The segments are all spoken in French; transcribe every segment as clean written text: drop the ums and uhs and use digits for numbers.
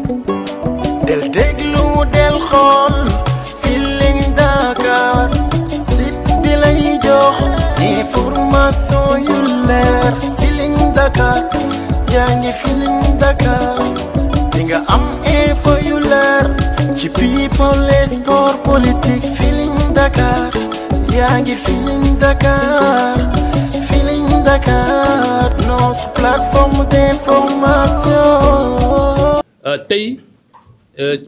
del déglu del xool Feeling Dakar site bi lay jox information yu leer Feeling Dakar yaa ngi Feeling Dakar di nga am info yu leer ci people et sport politique Feeling Dakar yaa ngi Feeling Dakar Feeling Dakar notre plateforme d'information. tey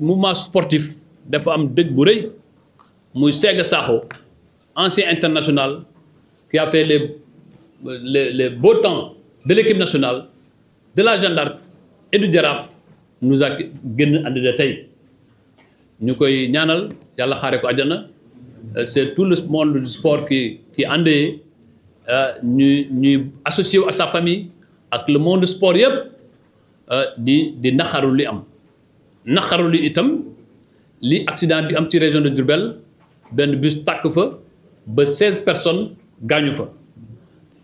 mouvement sportif dafa am dëj bu rëy muy Sega Sakho ancien international qui a fait les beaux temps de l'équipe nationale de la Jeanne d'Arc et du Jaraaf nous a génn àddina tey ñu koy ñaanal yàlla xaare ko àjjana. C'est tout le monde du sport qui endeuillé ñuy associé wu à sa famille ak le monde sport yëpp di naqaru li am naqaru li itam li accident bi am ci région de Diourbel benn bus tàkk fa ba 16 personnes gaañu fa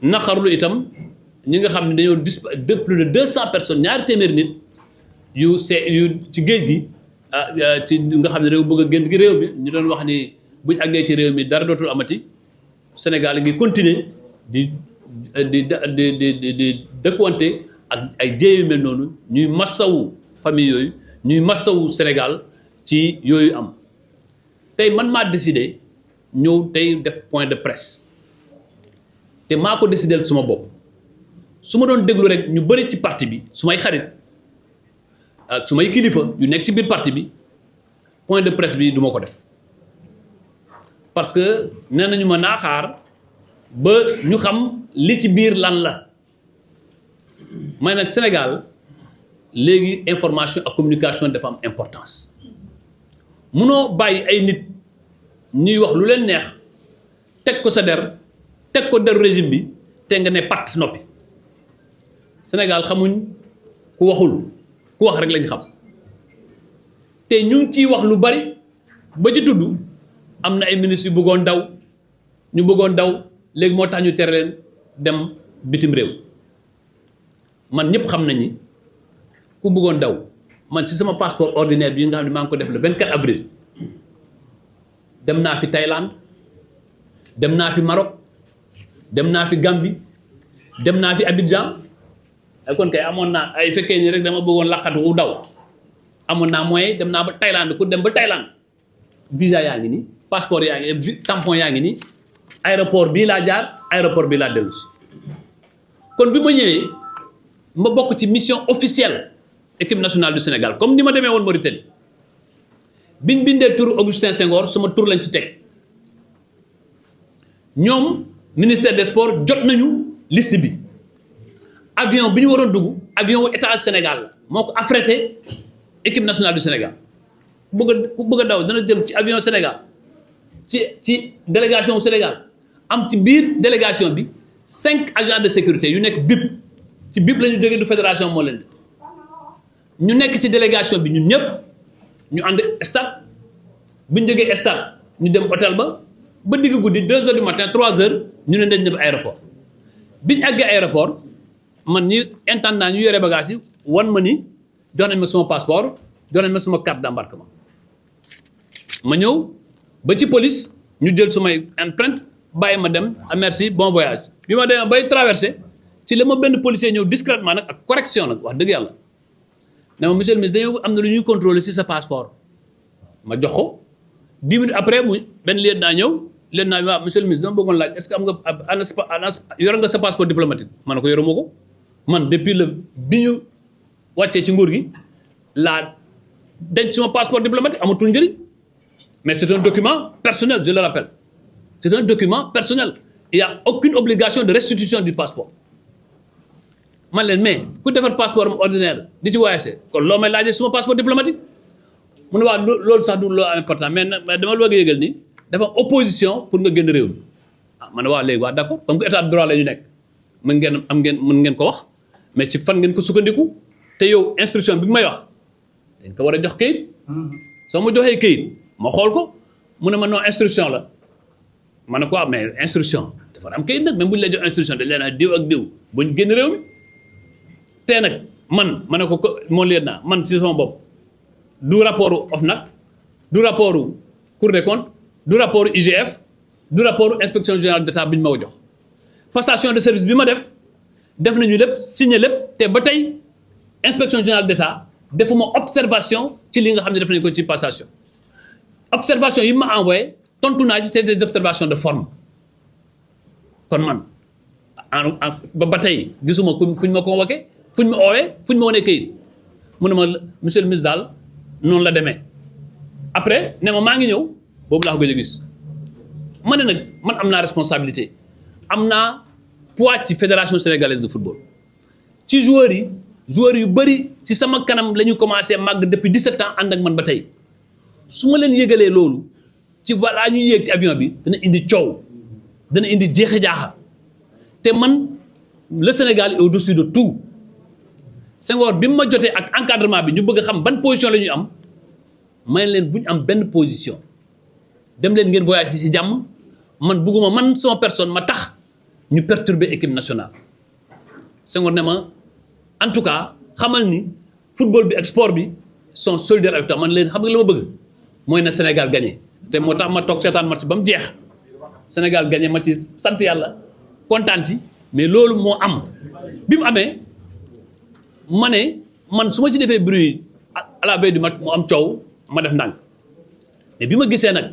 naqaru li itam ñi nga xam ne dañoo de plus de 200 personnes ñaari téeméeri nit yu ci géej gi ci nga xam ne dañoo bëgg a génn gi réew mi ñu doon wax ni buñ àggee ci réew mi dara dootul amati Sénégal ngi continuer di dëkkwante ak ay jéey yu mel noonu ñuy massawu famille yooyu ñuy massawu Sénégal ci yooyu am tey man maa décidé ñëw tey def point de presse te maa ko décidé suma bopp su ma doon déglu rek ñu bëri ci parti bi su may xarit ak su may kilifa yu nekk ci biir parti bi point de presse bi du ma ko def parce que nee nañu ma naa xaar ba ñu xam li ci biir lan la may nag Sénégal léegi information ak communication dafa am importance munoo bàyyi ay nit ñuy wax lu leen neex teg ko sa der teg ko deru régime bi te nga ne pat noppi Sénégal xamuñ ku waxul ku wax rek lañ xam te ñu ngi ciy wax lu bari ba ci tudd am na ay ministres yu bëggoon daw ñu bëggoon daw léegi moo tax ñu tere leen dem bitim réew man ñëpp xam nañ ni ku bëggoon daw man ci sama passeport ordinaire bi nga xam ne maa ngi ko def le 24 avril dem naa fi Thaïlande dem naa fi Maroc dem naa fi Gambie dem naa fi Abidjan ay kon kay amoon naa ay fekkee nii rek dama bëggoon laqatu wu daw amoon naa moyen dem naa ba Thaïlande ku dem ba Thaïlande visa yaa ngi nii passeport yaa ngi nii tampon yaa ngi nii aéroport bii laa jaar aéroport bii laa dellu si kon bi ma ñëwee ma bokk ci mission officielle équipe nationale du Sénégal comme ni ma demee woon Mauritanie biñ bindee tur Augustin Senghor sama tur lañ ci teg ñoom ministère des sports jot nañu liste bi avion bi ñu waroon dugg avion wu état Sénégal la moo ko affrété équipe nationale du Sénégal ku bëgg a daw dana jëm ci avion Sénégal ci délégation au Sénégal am ci biir délégation bi 5 agents de sécurité yu nekk BIP ci BIP la ñu jógee du fédération moo leen ñu nekk ci délégation bi ñun ñëpp ñu ànd stade bu ñu jógee stade ñu dem hôtel ba digg guddi 2 heures du matin 3 heures ñu ne dañ dem aéroport bi ñu àggee aéroport man ñi intendant ñu yore bagage yi wan ma ni jox nañ ma sama passeport jox nañ ma sama carte d'embarquement ma ñëw ba ci police ñu jël sumay empreinte bàyyi ma dem merci bon voyage bi ma demee bay traversé ci la ma benn policier ñëw discrètement nag ak correction nag wax dëgg yàlla ne ma monsieur le ministre dañoo am na lu ñuy contrôler ci sa passeport ma jox ko 10 minutes après mu benn lieutenant ñëw lieutenant bi waaw monsieur le ministre dama bëggoon laaj est-ce que am nga yor nga sa passeport diplomatique ma ne ko yoruma ko man depuis bi ñu wàccee ci nguur gi laa denc suma passeport diplomatique amatul njëriñ mais c'est un document personnel je le rappelle c'est un document personnel il y a aucune obligation de restitution du passeport man leen mais ku defar passeport ordinaire di ci voyager kon loo may laajee suma passeport diplomatique mu ne waa loolu sax du loo am important mais dama la bëgg a yëgal ni dafa opposition pour nga génn réew mi ma ne waa léegi waa d'accord comme que état de droit la ñu nekk mën ngeen ko wax mais ci fan ngeen ko sukkandiku te yow instruction bi may wax dañ ko war a jox kayit soo ma joxee kayit ma xool ko mu ne ma non instruction la ma ne ko mais instruction dafa am kayit nag même bu ñu la jox instruction dañ leen a diw ak diw buñ génn réew mi te nag ma ne ko moo leen naa man ci sama bopp du rapport OFNAC du rapport Cour des comptes du rapport IGF du rapport inspection générale d'État bi ñu ma ko jox passation de service bi ma def nañu lépp signé lépp te ba tey inspection générale d'État defuma observation ci li nga xam ne def nañu ko ci passation observation yi ma envoyé tontu naa ci c'est des observations de forme kon man ba tey gisuma fu ñu ma convoqué fu ñu ma oowee fu ñu ma wanee kayit mu ne ma monsieur le ministre daal noonu la demee après ne ma maa ngi ñëw boobu laa ko gëj a gis ma ne nag man am naa responsabilité am naa poids ci fédération sénégalaise de football ci joueurs yu bëri ci sama kanam la ñu commencé màgg depuis 17 ans ànd ak man ba tey su ma leen yëgalee loolu ci balaa ñuy yéeg ci avion bi dana indi coow dana indi jeexe jaaxa te man le Sénégal est au-dessus de tout Senghor bi mu ma jotee ak encadrement bi ñu bëgg a xam ban position la ñuy am may leen bu ñu am benn position dem leen ngeen voyage ci jàmm man bugguma man sama personne ma tax ñu perturber équipe nationale Senghor ne ma en tout cas xamal ni football bi ak sport bi sont solidaires avec toi man leen xam nga la ma bëgg mooy na Sénégal gagné te moo tax ma toog seetaan match ba mu jeex Sénégal gagné ma ci sant yàlla kontaan ci mais loolu moo am bi mu amee ma ne man su ma ci defee bruit à la veille du match mu am coow ma def ndànk mais bi ma gisee nag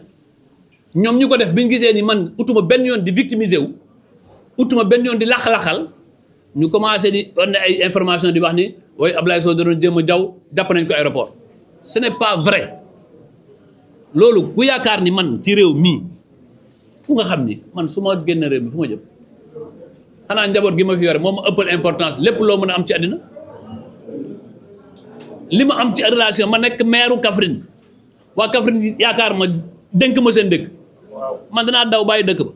ñoom ñu ko def bi ñu gisee ni man utuma benn yoon di victimiser wu utuma benn yoon di lax-laxal ñu commencé di wane ay information di wax ni way Ablaye Sow da doon jéem a jaw jàpp nañ ko aéroport ce n'est pas vrai loolu ku yaakaar ni man ci réew mii fu nga xam ni man su ma génn réew mi fu ma jëm xanaa njaboot gi ma fi yore moo ma ëppal importance lépp loo mën a am ci àddina li ma am ci relation ma nekk maire Kaffrine waa Kaffrine yaakaar ma dénk ma seen dëkk man danaa daw bàyyi dëkk ba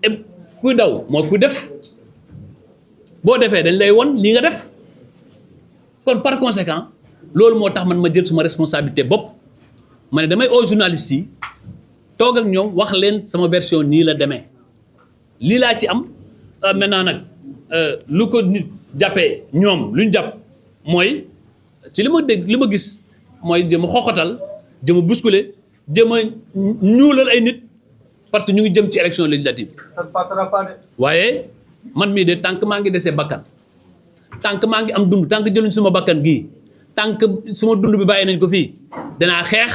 et kuy daw moo kuy def boo defee dañ lay won li nga def kon par conséquent loolu moo tax man ma jël suma responsabilité bopp ma ne damay aux journalistes yi toog ak ñoom wax leen sama version nii la demee lii laa ci am maintenant nag lu ko nit jàppee ñoom lu ñu jàpp mooy ci li ma dégg li ma gis mooy jëm a xoxatal jëm a bousculer jëm a ñuulal ay nit parce que ñu ngi jëm ci élection législative. Ça ne passera pas de. waaye man mii de tant que maa ngi desee bakkan tant que maa ngi am dund tant que jëluñ suma bakkan gii tant que suma dund bi bàyyi nañ ko fii danaa xeex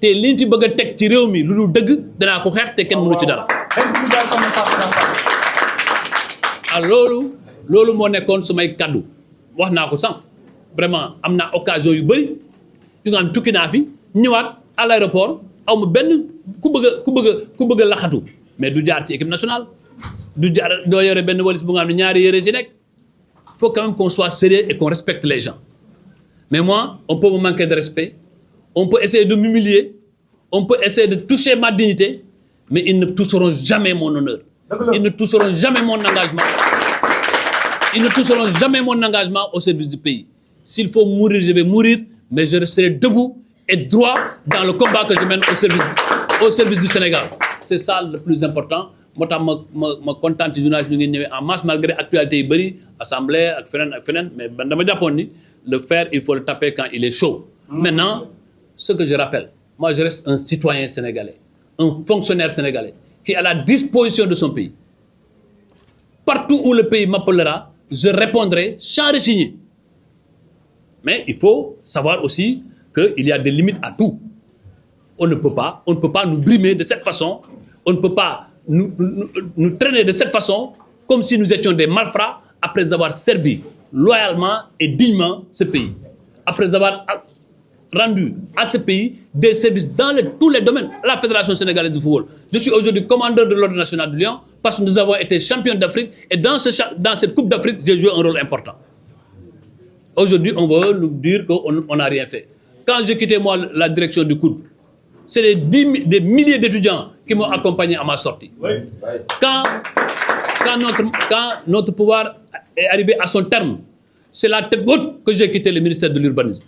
te liñ fi bëgg a teg ci réew mi lu dul dëgg danaa ko xeex te kenn mënu ci dara. loolu moo nekkoon sumay kaddu wax naa ko sànq vraiment am naa occasion yu bëri yu nga xam tukki naa fi ñëwaat à l'aéroport aw ma benn ku bëgg a laxatu mais du jaar ci équipe nationale du jaar doo yore benn walis bu nga xam ne ñaari yére ci nekk il faut quand même qu'on soit sérieux et qu'on respecte les gens mais moi on peut me manquer de respect on peut essayer de m'humilier on peut essayer de toucher ma dignité mais ils ne toucheront jamais mon honneur ils ne toucheront jamais mon engagement ils ne toucheront jamais mon engagement au service du pays s'il faut mourir je vais mourir mais je resterai debout et droit dans le combat que je mène au service du Sénégal c'est ça le plus important moo tax ma kontaan ci journaliste ñu ngi ñëwee en masse malgré actualité yu bëri assemblée ak feneen mais man dama jàppoon ni le fer il faut le taper quand il est chaud maintenant ce que je rappelle moi je reste un citoyen sénégalais un fonctionnaire sénégalais qui est à la disposition de son pays partout où le pays m'appellera je répondrai sans rechigner mais il faut savoir aussi qu'il y a des limites à tout on ne peut pas nous brimer de cette façon on ne peut pas nous traîner de cette façon comme si nous étions des malfrats après avoir servi loyalement et dignement ce pays après avoir rendu à ce pays des services dans tous les domaines la Fédération sénégalaise de football je suis aujourd'hui commandeur de l'ordre national de Lyon parce que nous avons été champions d'Afrique et dans cette Coupe d'Afrique j'ai joué un rôle important aujourd'hui on veut nous dire qu'on n'a rien fait quand j'ai quitté moi la direction du COUD c'est des milliers d'étudiants qui m'ont accompagné à ma sortie. Oui. Quand notre pouvoir est arrivé à son terme, c'est la tête haute que j'ai quitté le ministère de l'Urbanisme.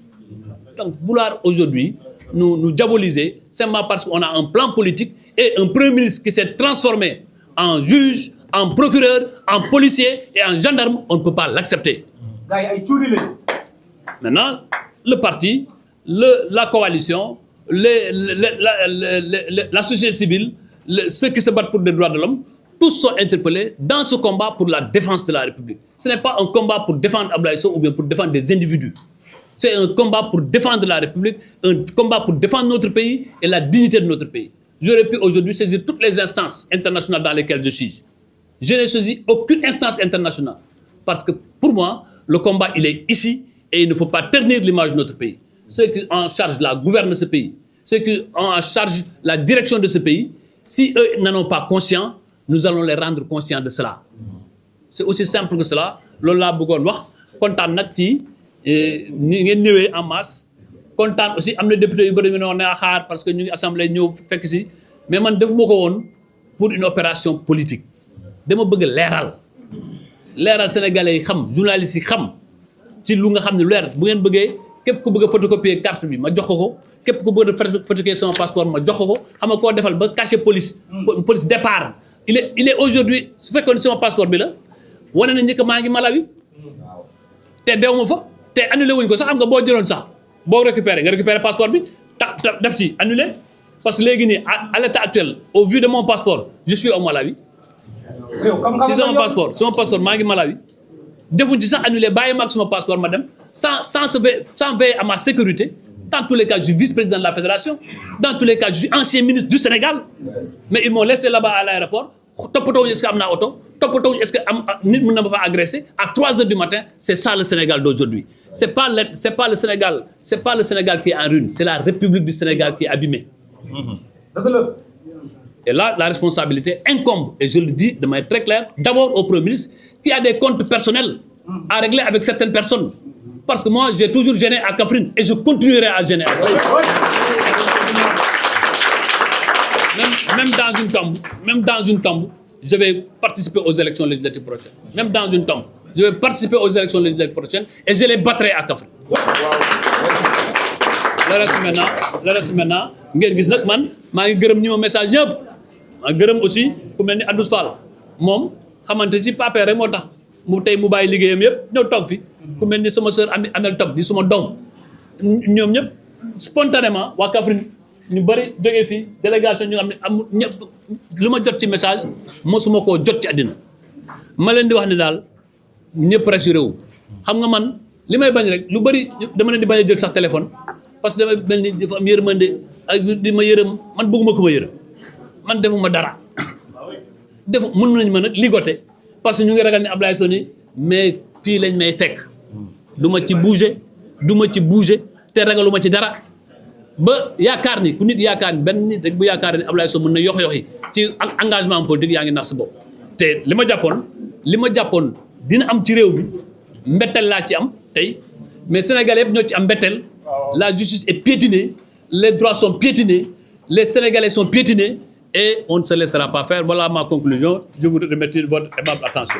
Donc, vouloir aujourd'hui nous diaboliser, simplement parce qu'on a un plan politique et un premier ministre qui s'est transformé en juge, en procureur, en policier et en gendarme, on ne peut pas l'accepter. Maintenant, le parti la coalition, la société civile, ceux qui se battent pour les droits de l'homme, tous sont interpellés dans ce combat pour la défense de la République. Ce n'est pas un combat pour défendre Abdoulaye Sow ou bien pour défendre des individus. C'est un combat pour défendre la République, un combat pour défendre notre pays et la dignité de notre pays. J'aurais pu aujourd'hui saisir toutes les instances internationales dans lesquelles je suis. Je n'ai saisi aucune instance internationale. Parce que pour moi, le combat, il est ici et il ne faut pas ternir l'image de notre pays. Ceux qui ont en charge la gouverne de ce pays, ceux qui ont en charge la direction de ce pays, si eux n'en ont pas conscience, nous allons les rendre conscients de cela. C'est aussi simple que cela. Lola Bougon wax kontaan nag ci ni ngeen ñëwee en masse kontaan aussi am na député yu bëri ñu ne xaar parce que ñu ngi assemblée ñëw fekk si mais man defuma ko woon pour une opération politique dama bëgg leeral sénégalais yi xam journalistes yi xam ci lu nga xam ne leer bu ngeen bëggee képp ku bëgg a photocopier carte bi ma jox ko képp ku bëgg a photocopier sama passeport ma jox ko xam nga koo defal ba cachet police départ il est aujourd'hui su fekkoon ne sama passeport bi la wane na njëkk maa ngi Malawi te dew ma fa te annulé wuñ ko sax xam nga boo jëloon sax boo récupérer passeport bi def ci annulé parce que léegi nii à l'état actuel au vu de mon passeport je suis au Malawi ci sama passeport maa ngi Malawi defuñ ci sax annulé bàyyi ma ak sama passeport ma dem sans veiller à ma sécurité. Dans tous les cas, je suis vice-président de la fédération. Dans tous les cas, je suis ancien ministre du Sénégal. Mais ils m'ont laissé là-bas à l'aéroport. Est-ce qu'il y a auto? Est-ce que nit mën na ma fa agressé à 3 heures du matin? C'est ça le Sénégal d'aujourd'hui. C'est pas le Sénégal qui est en ruine, c'est la République du Sénégal qui est abîmée. Et là, la responsabilité incombe, et je le dis de manière très claire, d'abord au Premier ministre, qui a des comptes personnels à régler avec certaines personnes. Parce que moi, j'ai toujours gêné à Kaffrine et je continuerai à gêner à Kaffrine. Même dans une tombe, je vais participer aux élections législatives prochaines. Même dans une tombe, je vais participer aux élections législatives prochaines et je les battrai à Kaffrine. Le reste maintenant, ngeen gis nag man maa ngi gërëm ñi ma message ñëpp maa gërëm aussi ku mel ni Adous Fall moom xamante ci papier rek moo tax mu tey mu bàyyi liggéeyam yëpp ñëw toog fi ku mel ni sama sœur Amel Top di suma doom ñoom ñëpp spontanément waa Kaffrine ñu bëri jógee fii délégation ñu xam ne am ñëpp lu ma jot ci message mosuma koo jot ci àddina ma leen di wax ne daal ñëpp rassuré wu xam nga man li may bañ rek lu bëri dama leen di bañ a jël sax téléphone parce que damay mel ni dafa am yërmande ak di ma yërëm man bëgguma ko ma yërëm man defuma dara mën nañ ma nag ligoté parce que ñu ngi ragal ne Abdoulaye Sow ni mais fii lañ may fekk du ma ci bouger te ragaluma ci dara ba yaakaar ni ku nit yaakaar ni benn nit rek bu yaakaar ni Abdoulaye Sow mën na yox-yoxi ci engagement politique yaa ngi nax sa bopp te li ma jàppoon dina am ci réew mi mbetteel laa ci am tey mais Sénégalais yëpp ñoo ci am mbetteel la justice est piétinée les droits sont piétinés les Sénégalais sont piétinés et on ne se laissera pas faire. Voilà ma conclusion. Je vous remercie de votre aimable attention.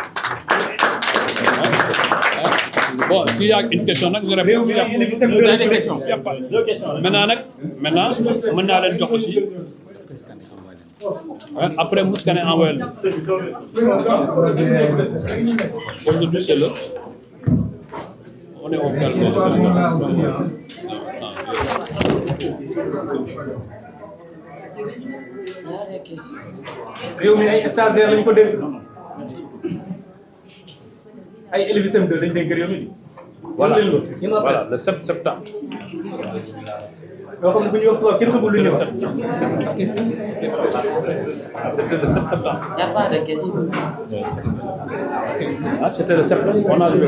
Bon, s'il y a une question, je réponds. Il y a des questions. Maintenant, je vais aussi. Après, vous scannez envoyé. Aujourd'hui, c'est le. On est au calme. réew mi ay stagiaires lañ ko dégg ay Elvis M2 lañ dégg réew mi voilà le 7 septembre yoo xam ne bu ñu wax kenn xamul lu ñu wax c'était le 7 septembre Il n'y a pas de question. c'était le 7 septembre on a joué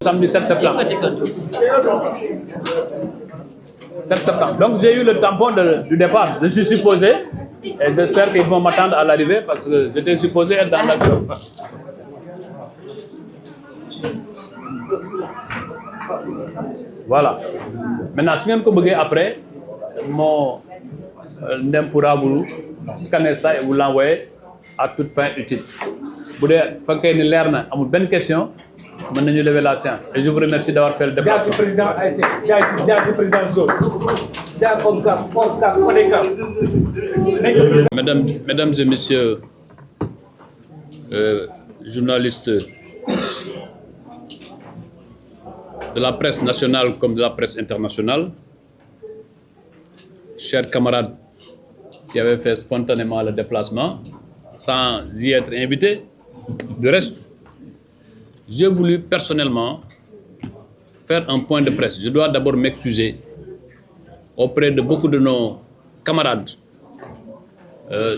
samedi 7 septembre 7 septembre. Donc j'ai eu le tampon du départ. Je suis supposé, et j'espère qu'ils vont m'attendre à l'arrivée parce que j'étais supposé être dans l'avion. Voilà. Maintenant, si vous voulez après, mon NEM pourra vous scanner ça et vous l'envoyer à toute fin utile. Vous voulez faire une bonne question. Maintenant, nous lever la séance. Et je vous remercie d'avoir fait le débat. Mesdames et messieurs, journalistes de la presse nationale comme de la presse internationale, chers camarades qui avaient fait spontanément le déplacement, sans y être invités, de reste, j'ai voulu personnellement faire un point de presse. Je dois d'abord m'excuser auprès de beaucoup de nos camarades,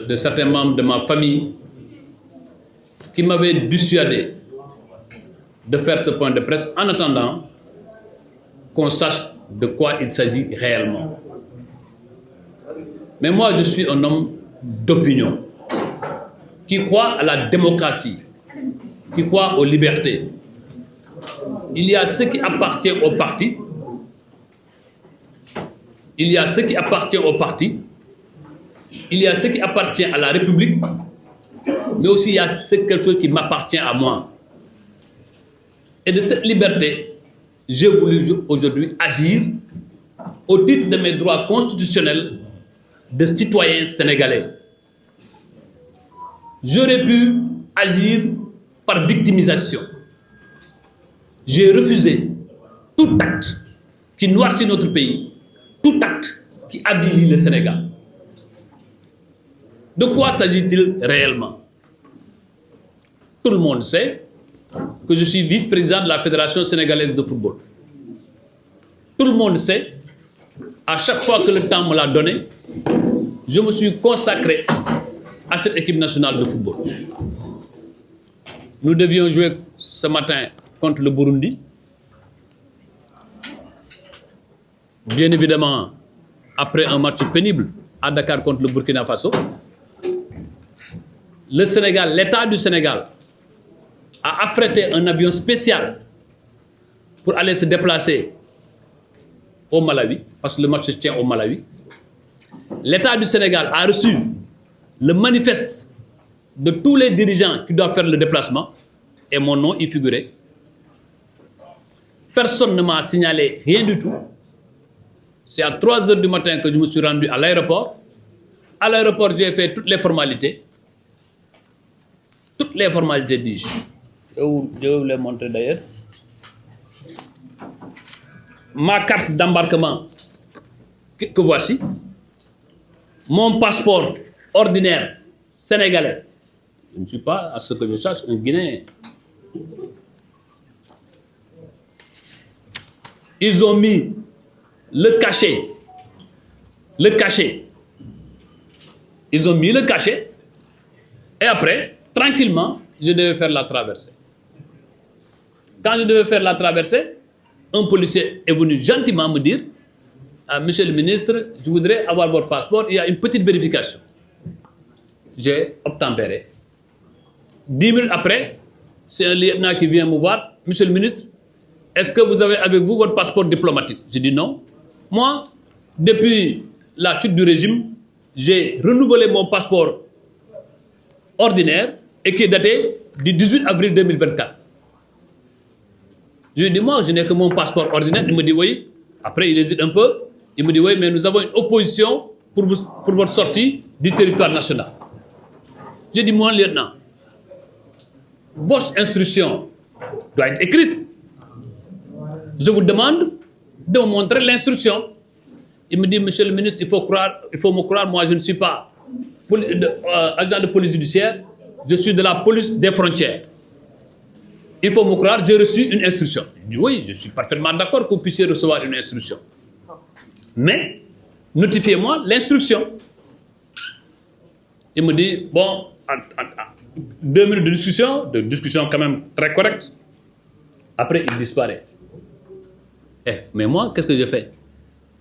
de certains membres de ma famille, qui m'avaient dissuadé de faire ce point de presse en attendant qu'on sache de quoi il s'agit réellement. Mais moi, je suis un homme d'opinion, qui croit à la démocratie, qui croit aux libertés. Il y a ce qui appartient au parti, il y a ce qui appartient au parti, il y a ce qui appartient à la République, mais aussi il y a quelque chose qui m'appartient à moi. Et de cette liberté, j'ai voulu aujourd'hui agir au titre de mes droits constitutionnels de citoyen sénégalais. J'aurais pu agir par victimisation. J'ai refusé tout acte qui noircit notre pays, tout acte qui avilit le Sénégal. De quoi s'agit-il réellement? Tout le monde sait que je suis vice-président de la Fédération sénégalaise de football. Tout le monde sait, à chaque fois que le temps me l'a donné, je me suis consacré à cette équipe nationale de football. Nous devions jouer ce matin contre le Burundi. Bien évidemment, après un match pénible à Dakar contre le Burkina Faso, le Sénégal, l'État du Sénégal, a affrété un avion spécial pour aller se déplacer au Malawi, parce que le match se tient au Malawi. L'État du Sénégal a reçu le manifeste de tous les dirigeants qui doivent faire le déplacement, et mon nom y figurait. Personne ne m'a signalé rien du tout. C'est à 3 heures du matin que je me suis rendu à l'aéroport. À l'aéroport, j'ai fait toutes les formalités. Toutes les formalités, dis-je. Je vais vous les montrer d'ailleurs. Ma carte d'embarquement, que voici. Mon passeport ordinaire sénégalais. Je ne suis pas, à ce que je sache, un Guinéen. Ils ont mis le cachet. Le cachet. Ils ont mis le cachet. Et après, tranquillement, je devais faire la traversée. Quand je devais faire la traversée, un policier est venu gentiment me dire: Monsieur le ministre, je voudrais avoir votre passeport, il y a une petite vérification. J'ai obtempéré. 10 minutes après, c'est un lieutenant qui vient me voir: Monsieur le ministre, est-ce que vous avez avec vous votre passeport diplomatique? J'ai dit non. Moi, depuis la chute du régime, j'ai renouvelé mon passeport ordinaire et qui est daté du 18 avril 2024. Je lui ai dit: moi, je n'ai que mon passeport ordinaire. Il me dit oui. Après, il hésite un peu. Il me dit oui, mais nous avons une opposition pour votre sortie du territoire national. J'ai dit: mon lieutenant, votre instruction doit être écrite. Je vous demande de me montrer l'instruction. Il me dit: Monsieur le ministre, il faut me croire, moi je ne suis pas agent de police judiciaire, je suis de la police des frontières. Il faut me croire, j'ai reçu une instruction. Je dis: oui, je suis parfaitement d'accord que vous puissiez recevoir une instruction. Mais, notifiez-moi l'instruction. Il me dit: bon, 2 minutes de discussion quand même très correcte. Après, il disparaît. Mais moi, qu'est-ce que j'ai fait?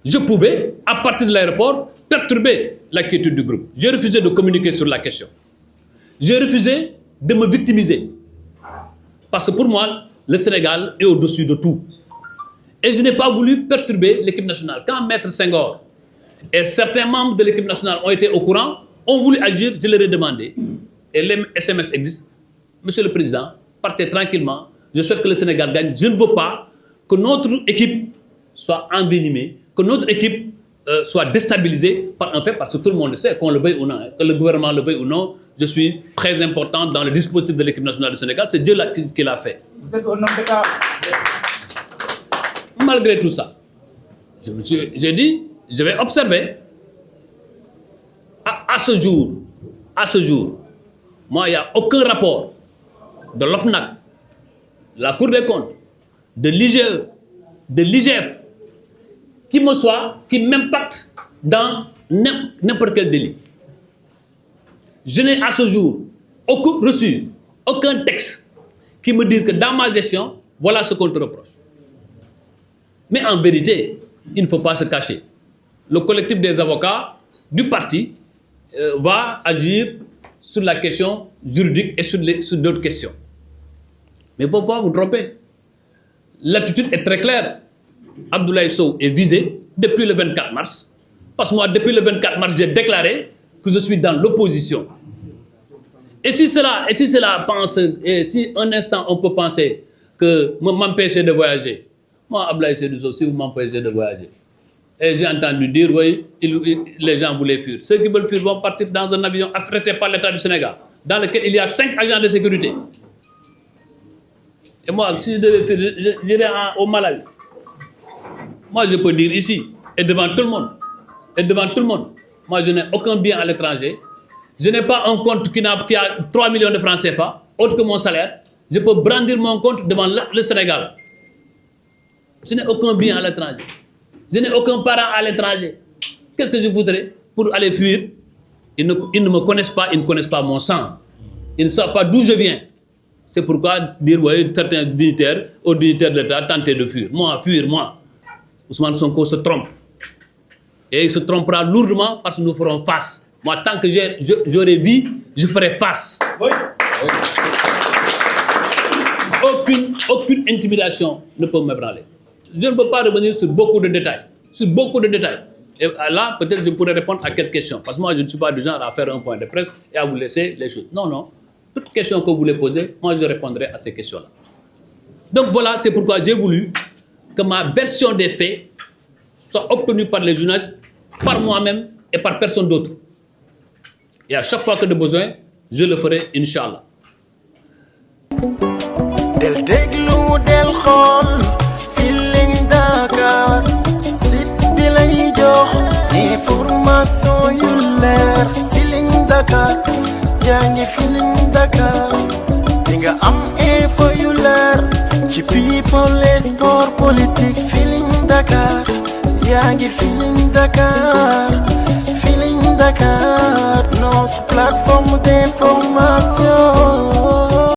Je pouvais, à partir de l'aéroport, perturber la quiétude du groupe. J'ai refusé de communiquer sur la question. J'ai refusé de me victimiser. Parce que pour moi, le Sénégal est au-dessus de tout. Et je n'ai pas voulu perturber l'équipe nationale. Quand Maître Senghor et certains membres de l'équipe nationale ont été au courant, ont voulu agir, je leur ai demandé, et les SMS existent: Monsieur le Président, partez tranquillement, je souhaite que le Sénégal gagne. Je ne veux pas que notre équipe soit envenimée, que notre équipe soit déstabilisée par un fait, parce que tout le monde sait, qu'on le veuille ou non, que le gouvernement le veuille ou non, je suis très important dans le dispositif de l'équipe nationale du Sénégal. C'est Dieu qui l'a fait. Vous êtes un homme d'État. malgré tout ça, j'ai dit, je vais observer. À ce jour, moi, il n'y a aucun rapport de l'OFNAC, de la Cour des comptes, de l'IGE, de l'IGF, qui m'impacte dans n'importe quel délit. Je n'ai à ce jour reçu aucun texte qui me dise que dans ma gestion, voilà ce qu'on te reproche. Mais en vérité, il ne faut pas se cacher. Le collectif des avocats du parti va agir sur la question juridique et sur d'autres questions. Mais il ne faut pas vous tromper. L'attitude est très claire. Abdoulaye Sow est visé depuis le 24 mars. Parce que moi, depuis le 24 mars, j'ai déclaré que je suis dans l'opposition. Et si un instant on peut penser que m'empêcher de voyager, moi, Abdoulaye Sow, si vous m'empêchez de voyager, et j'ai entendu dire, oui, les gens voulaient fuir. Ceux qui veulent fuir vont partir dans un avion affrété par l'État du Sénégal, dans lequel il y a 5 agents de sécurité. Et moi, si je devais fuir, j'irais au Malawi. Moi, je peux dire ici, et devant tout le monde, moi, je n'ai aucun bien à l'étranger. Je n'ai pas un compte qui a 3 millions de francs CFA, autre que mon salaire. Je peux brandir mon compte devant le Sénégal. Je n'ai aucun bien à l'étranger. Je n'ai aucun parent à l'étranger. Qu'est-ce que je voudrais pour aller fuir? Ils ne me connaissent pas, ils ne connaissent pas mon sang. Ils ne savent pas d'où je viens. C'est pourquoi dire, oui, certains dignitaires, aux dignitaires de l'État, tenter de fuir. Moi. Ousmane Sonko se trompe. Et il se trompera lourdement parce que nous ferons face. Moi, tant que j'aurai vie, je ferai face. Oui. Aucune intimidation ne peut m'ébranler. Je ne peux pas revenir sur beaucoup de détails. Et là, peut-être je pourrais répondre à quelques questions. Parce que moi, je ne suis pas du genre à faire un point de presse et à vous laisser les choses. Non. Toute question que vous voulez poser, moi, je répondrai à ces questions-là. Donc voilà, c'est pourquoi j'ai voulu que ma version des faits soit obtenue par les journalistes, par moi-même et par personne d'autre. Et à chaque fois que de besoin, je le ferai, Inch'Allah. Del déglu del xool Feeling Dakar site bi lay jox information yu leer Feeling Dakar yaa ngi Feeling Dakar di nga am info yu leer ci people et sport politique Feeling Dakar yaa ngi Feeling Dakar notre plateforme d'information